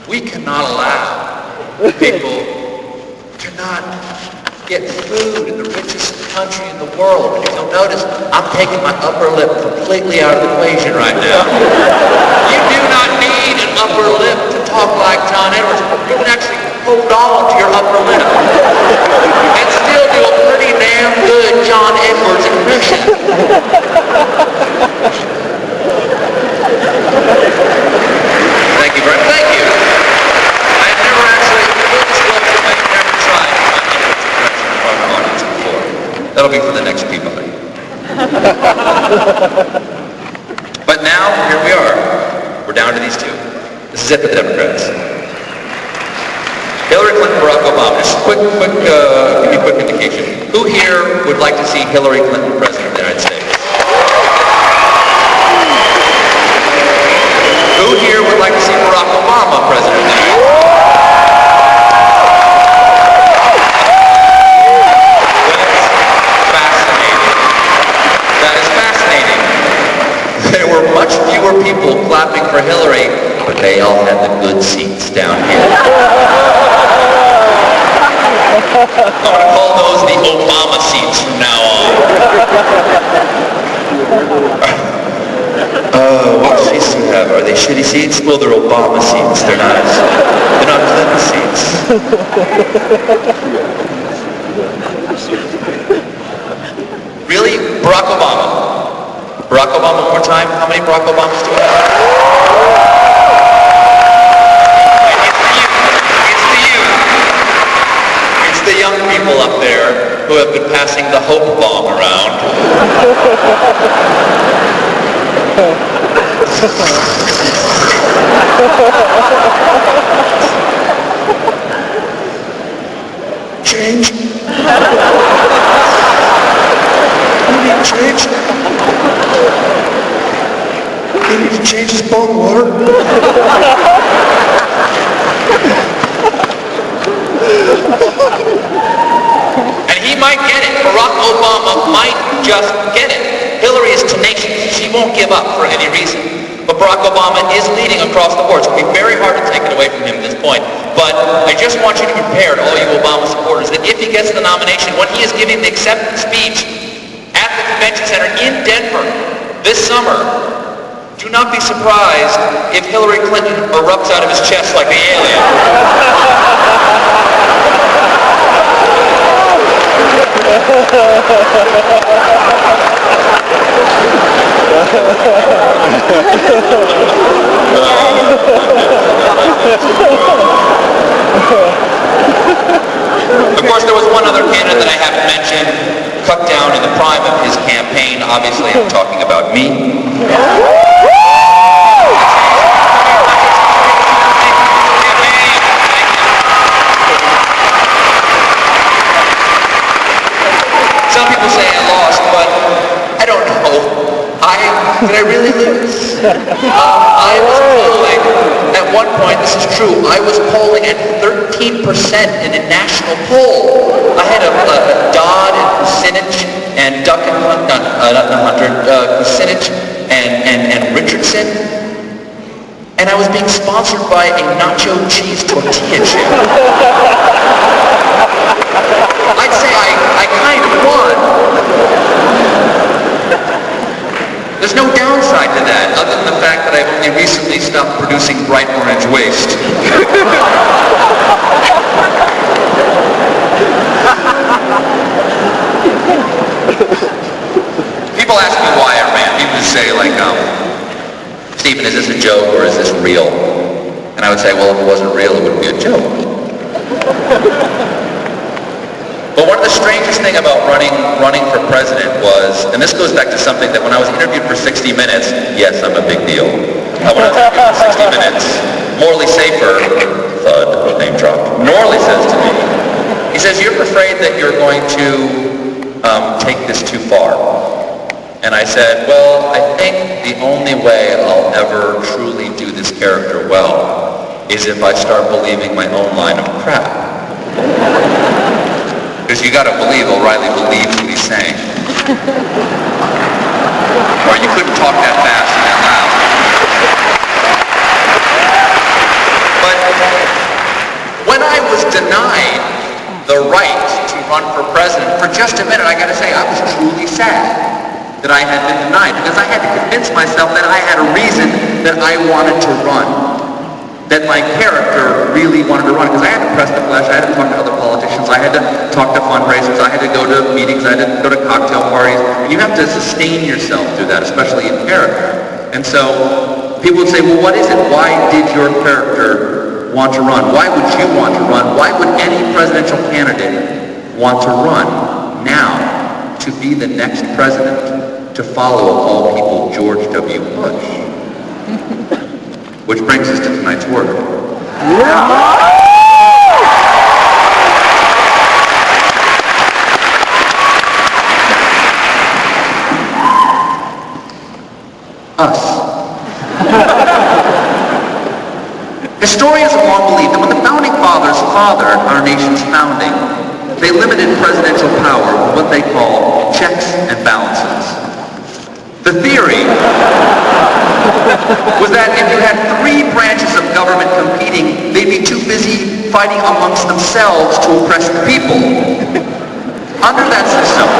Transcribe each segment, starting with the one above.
We cannot allow people to not get food in the richest country in the world. And if you'll notice, I'm taking my upper lip completely out of the equation right now. You do not need an upper lip to talk like John Edwards. You can actually hold on to your upper lip and still do a pretty damn good John Edwards impression. Thank you very much. Thank you. I've never actually, I've never tried an audience before. That'll be for the next Peabody. But now, here we are. We're down to these two. This is it for the Democrats. Hillary Clinton, Barack Obama. Just give me a quick indication. Who here would like to see Hillary Clinton president of the United States? Who here would like to see Barack Obama president of the United States? That is fascinating. There were much fewer people clapping for Hillary, but they all had the good seats down here. I'm going to call those the Obama seats from now on. What seats do you have? Are they shitty seats? Well, they're Obama seats. They're not Clinton seats. Really? Barack Obama. Barack Obama one more time. How many Barack Obamas do we have? It's the young people up there who have been passing the hope bomb around. Change. We need change. We need to change this bone water. And he might get it. Barack Obama might just get it. Hillary is tenacious. She won't give up for any reason. But Barack Obama is leading across the board. It's going to be very hard to take it away from him at this point. But I just want you to be prepared, all you Obama supporters, that if he gets the nomination, when he is giving the acceptance speech at the convention center in Denver this summer, do not be surprised if Hillary Clinton erupts out of his chest like the alien. Of course, there was one other candidate that I haven't mentioned, cut down in the prime of his campaign. Obviously, I'm talking about me. Some people say I lost, but I don't know. Did I really lose? I was polling, at one point, this is true, I was polling at 13% in a national poll. I had a Dodd and Kucinich and Kucinich and Richardson, and I was being sponsored by a nacho cheese tortilla chip. I'd say I kind of won. There's no downside to that, other than the fact that I've only recently stopped producing bright orange waste. People ask me why I ran. People just say, like, Stephen, is this a joke or is this real? And I would say, well, if it wasn't real, it wouldn't be a joke. But one of the strangest things about running for president was, and this goes back to something that when I was interviewed for 60 Minutes, yes, I'm a big deal. When I was interviewed for 60 Minutes, Morley Safer, thud, name drop, Morley says to me, he says, you're afraid that you're going to take this too far. And I said, well, I think the only way I'll ever truly do this character well is if I start believing my own line of crap. Because you got to believe O'Reilly believes what he's saying. Or you couldn't talk that fast and that loud. But when I was denied the right to run for president, for just a minute, I got to say, I was truly sad that I had been denied, because I had to convince myself that I had a reason that I wanted to run, that my character really wanted to run, because I had to press the flesh, I had to talk to other politicians, I had to talk to fundraisers, I had to go to meetings, I had to go to cocktail parties, and you have to sustain yourself through that, especially in character. And so people would say, well, what is it? Why did your character want to run? Why would you want to run? Why would any presidential candidate want to run now to be the next president? To follow, of all people, George W. Bush. Which brings us to tonight's word. Us. Historians have long believed that when the Founding Fathers fathered our nation's founding, they limited presidential power with what they call checks and balances. The theory was that if you had three branches of government competing, they'd be too busy fighting amongst themselves to oppress the people. Under that system,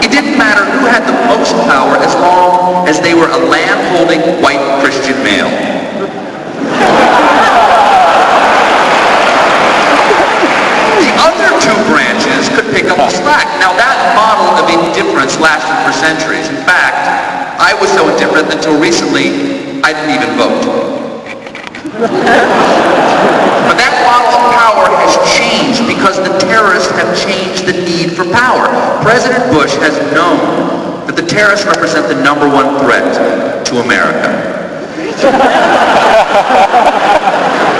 it didn't matter who had the most power as long as they were a land-holding white Christian male. The other two branches could pick up the slack. Now that model of indifference lasted for centuries. In fact, I was so indifferent until recently I didn't even vote. But that model of power has changed because the terrorists have changed the need for power. President Bush has known that the terrorists represent the number one threat to America.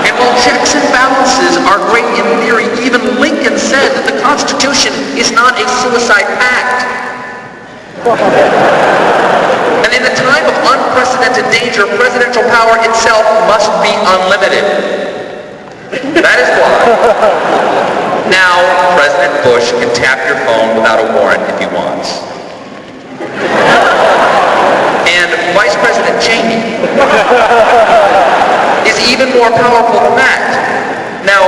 And while checks and balances are great in theory, even Lincoln said that the Constitution is not a suicide pact. And in a time of unprecedented danger, presidential power itself must be unlimited. That is why now President Bush can tap your phone without a warrant if he wants. And Vice President Cheney is even more powerful than that. Now,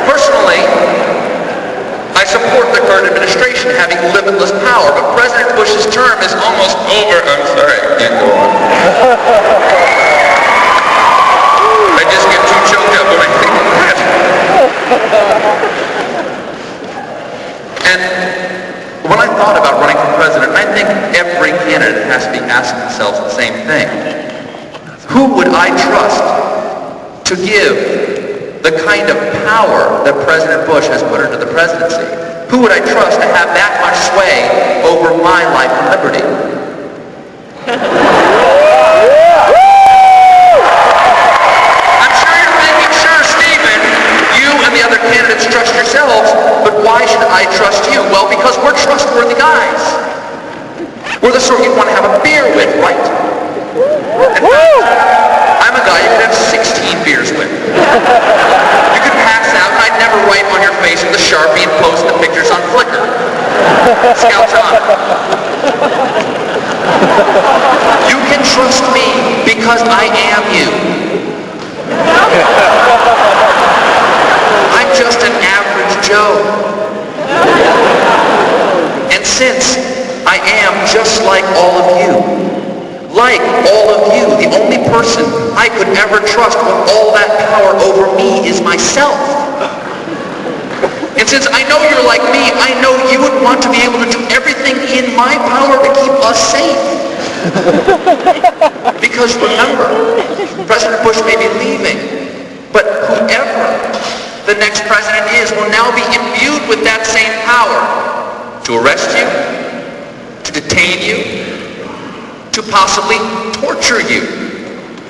personally, I support the current administration having limitless power, but President Bush's term is almost over. I'm sorry, I can't go on. I just get too choked up when I think of that. And when I thought about running for president, I think every candidate has to be asking themselves the same thing. Who would I trust to give the kind of power that President Bush has put into the presidency? Who would I trust to have that much sway over my life and liberty? I'm sure you're thinking, sure, Stephen, you and the other candidates trust yourselves, but why should I trust you? Well, because we're trustworthy guys. We're the sort you'd want to have a beer with, right? In fact, I'm a guy you could have 16 beers with. You could pass out and I'd never write on your face with a Sharpie and post the pictures on Flickr. Scouts on. You can trust me because I am you. I'm just an average Joe. And since I am just like all of you, the only person I could ever trust with all that power over me is myself. And since I know you're like me, I know you would want to be able to do everything in my power to keep us safe. Because remember, President Bush may be leaving, but whoever the next president is will now be imbued with that same power to arrest you, to detain you, to possibly torture you.